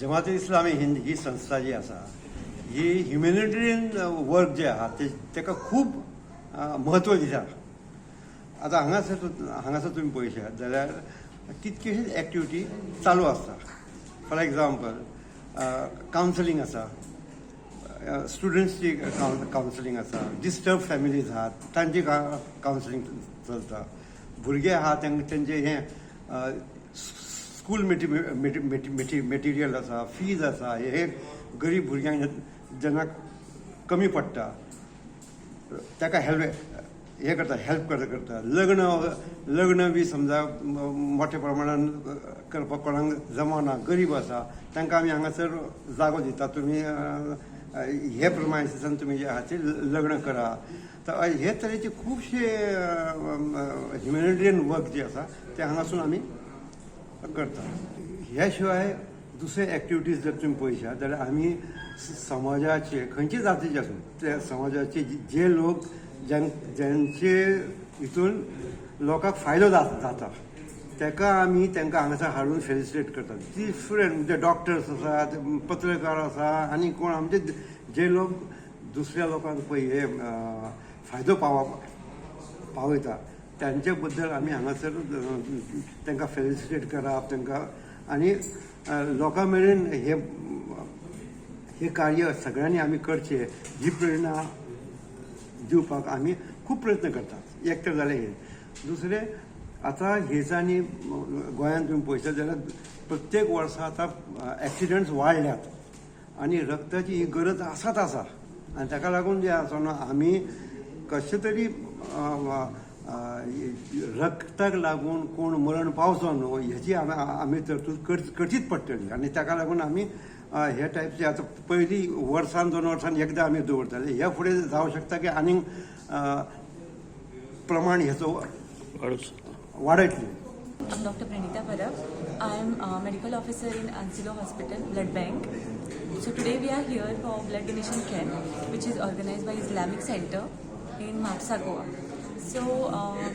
जमात इस्लामी हिंद ही संस्था जी आसा ही humanitarian work जे आहा तेका खूब महत्व दिता. आतां हांगासर तुमी पळयशात जाल्यार कितकेशीच एक्टिविटी चालू आसता. फॉर एग्जाम्पल कावन्सिलींग आसा, स्टुडंट्सची कावन्सिलींग आसा, डिस्टर्ब फॅमिलीज आहात तांची कावन्सिलींग चलता. भुरगे आहात तेंचे हें स्कूल मेटिरियल आसा, फीज आसा, हे गरीब भुरग्यांक जेन्ना कमी पडटा ताका हेल्प करता. लग्न बी समजा मोठ्या प्रमाणान करपाक कोणाक जमना, गरीब आसा तांकां आमी हांगासर जागो दिता. तुमी हे प्रमाणे तुमी जे आहा ते लग्न करा. तर हे तरेचे खुबशे ह्युमॅनिटेरियन वर्क जे आसा ते हांगासून आमी करता. ह्या शिवाय दुसरे एक्टिविटीज जर तुम्ही पळयशात जाल्यार आमी समाजाचे खंयचे जातीचे आसूं त्या समाजाचे जे लोक ज्यांचे हितून लोकांक फायदो जाता ताका आमी तांकां हांगासर हाडून फेलिसिटेट करतात. डिफरंट म्हणजे डॉक्टर्स आसात, पत्रकार आसा आनी कोण आमचे जे लोक दुसऱ्या लोकांक पळय हे फायदो पावयता त्यांचे बद्दल आमी हांगासर तांकां फेलिसिटेट करप तांकां आनी लोकां मेरेन हे कार्य सगळ्यांनी आमी करचें ही प्रेरणा दिवपाक आमी खूब प्रयत्न करतात. एक तर जालें हे. दुसरें आतां हेजांनी गोंयांत तुमी पळयशात जाल्यार प्रत्येक वर्सा आतां एक्सिडंट्स वाडल्यात आनी रक्ताची ही गरज आसाच आसा. आनी ताका लागून जे आसा न्हू आमी कशें तरी रक्ताक लागून कोण मरण पावचो न्हू हेची आमी तरतूद करचीच पडटली. आनी ताका लागून आमी हे टायपचे आतां पयलीं वर्सान 2 वर्सान एकदां आमी दवरताले. ह्या फुडें जावं शकता की आनीक प्रमाण हेचो वाडयतली. I'm Dr. Pranita Parab. I'm a medical officer in Ansilo Hospital Blood Bank. So today we are here for blood donation camp, which is organized by Islamic Center in Mapsa, Goa. So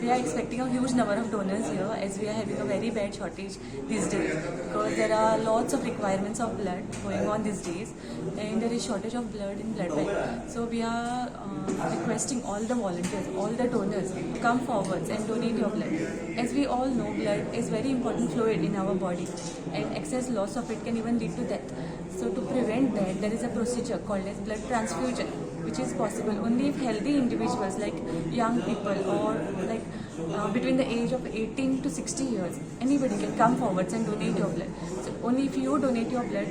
we are expecting a huge number of donors here as we are having a very bad shortage these days because there are lots of requirements of blood going on these days and there is shortage of blood in blood bank. So we are requesting all the volunteers, all the donors come forwards and donate your blood. As we all know, blood is very important fluid in our body and excess loss of it can even lead to death. So to prevent that, there is a procedure called as blood transfusion, which is possible only if healthy individuals like young people or like between the age of 18 to 60 years, anybody can come forwards and donate your blood. So only if you donate your blood,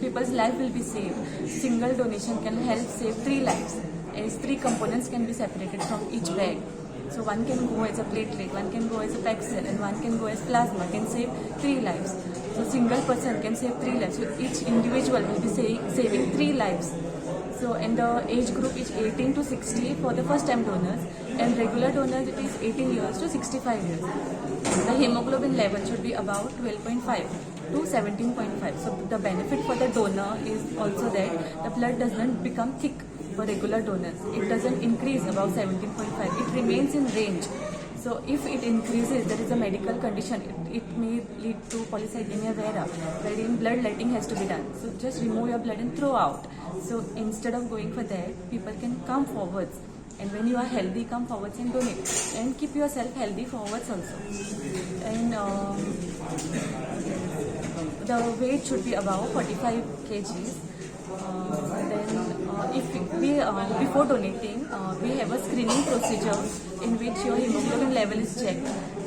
people's life will be saved. Single donation can help save 3 lives, as 3 components can be separated from each bag. So one can go as a platelet, one can go as a PEG cell, and one can go as plasma, can save 3 lives. So single person can save 3 lives. So each individual will be saving 3 lives. So and the age group is 18 to 60 for the first time donors, and regular donors it is 18 years to 65 years. The hemoglobin level should be about 12.5 to 17.5. So the benefit for the donor is also that the blood does not become thick for regular donors. It doesn't increase above 17.5. It remains in range. So if it increases, there is a medical condition. It may lead to polycythemia vera, wherein bloodletting has to be done. So just remove your blood and throw out. So instead of going for that, people can come forwards. And when you are healthy, come forwards and donate. And keep yourself healthy forwards also. And the weight should be above 45 kgs. Before donating, we have a screening procedure in which your hemoglobin level is checked,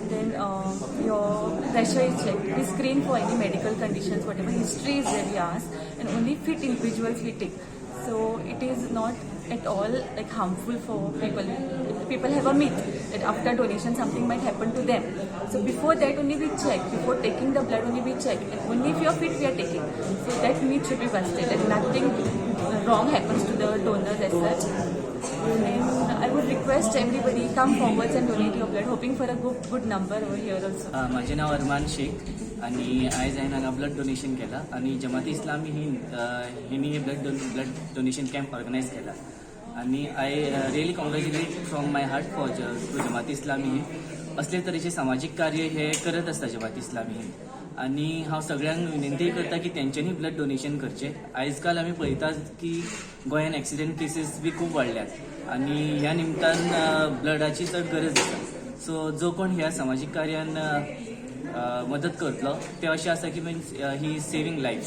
then your pressure is checked. We screen for any medical conditions, whatever history is there we ask, and only fit individuals we take. So it is not at all like harmful for people. People have a myth that after donation something might happen to them. So before that only we check. Before taking the blood only we check. And only if you are fit we are taking. So that myth should be busted and nothing wrong happens to the donors as such. And I would request everybody come forwards and donate your blood, hoping for a good number over here also. माझे नाव अरमान शेख आणि आयज हांवें हांगा blood donation केला आणि जमात इस्लामी हिनी हे blood donation camp organise केला आणि I really congratulate from my heart for to Jamaat Islami असले तरेचे सामाजिक कार्य हे करत असता जमात इस्लामी आनी हांव सगळ्यांक विनंती करता की तेंच्यांनी ब्लड डोनेशन करचें. आयज काल आमी पळयतात की गोंयान एक्सिडेंट केसीस बी खूब वाडल्यात आनी ह्या निमतान ब्लडाची चड गरज आसा. सो जो कोण ह्या सामाजीक कार्यान मदत करतलो ते अशें आसा की मिन्स ही सेविंग लायफ.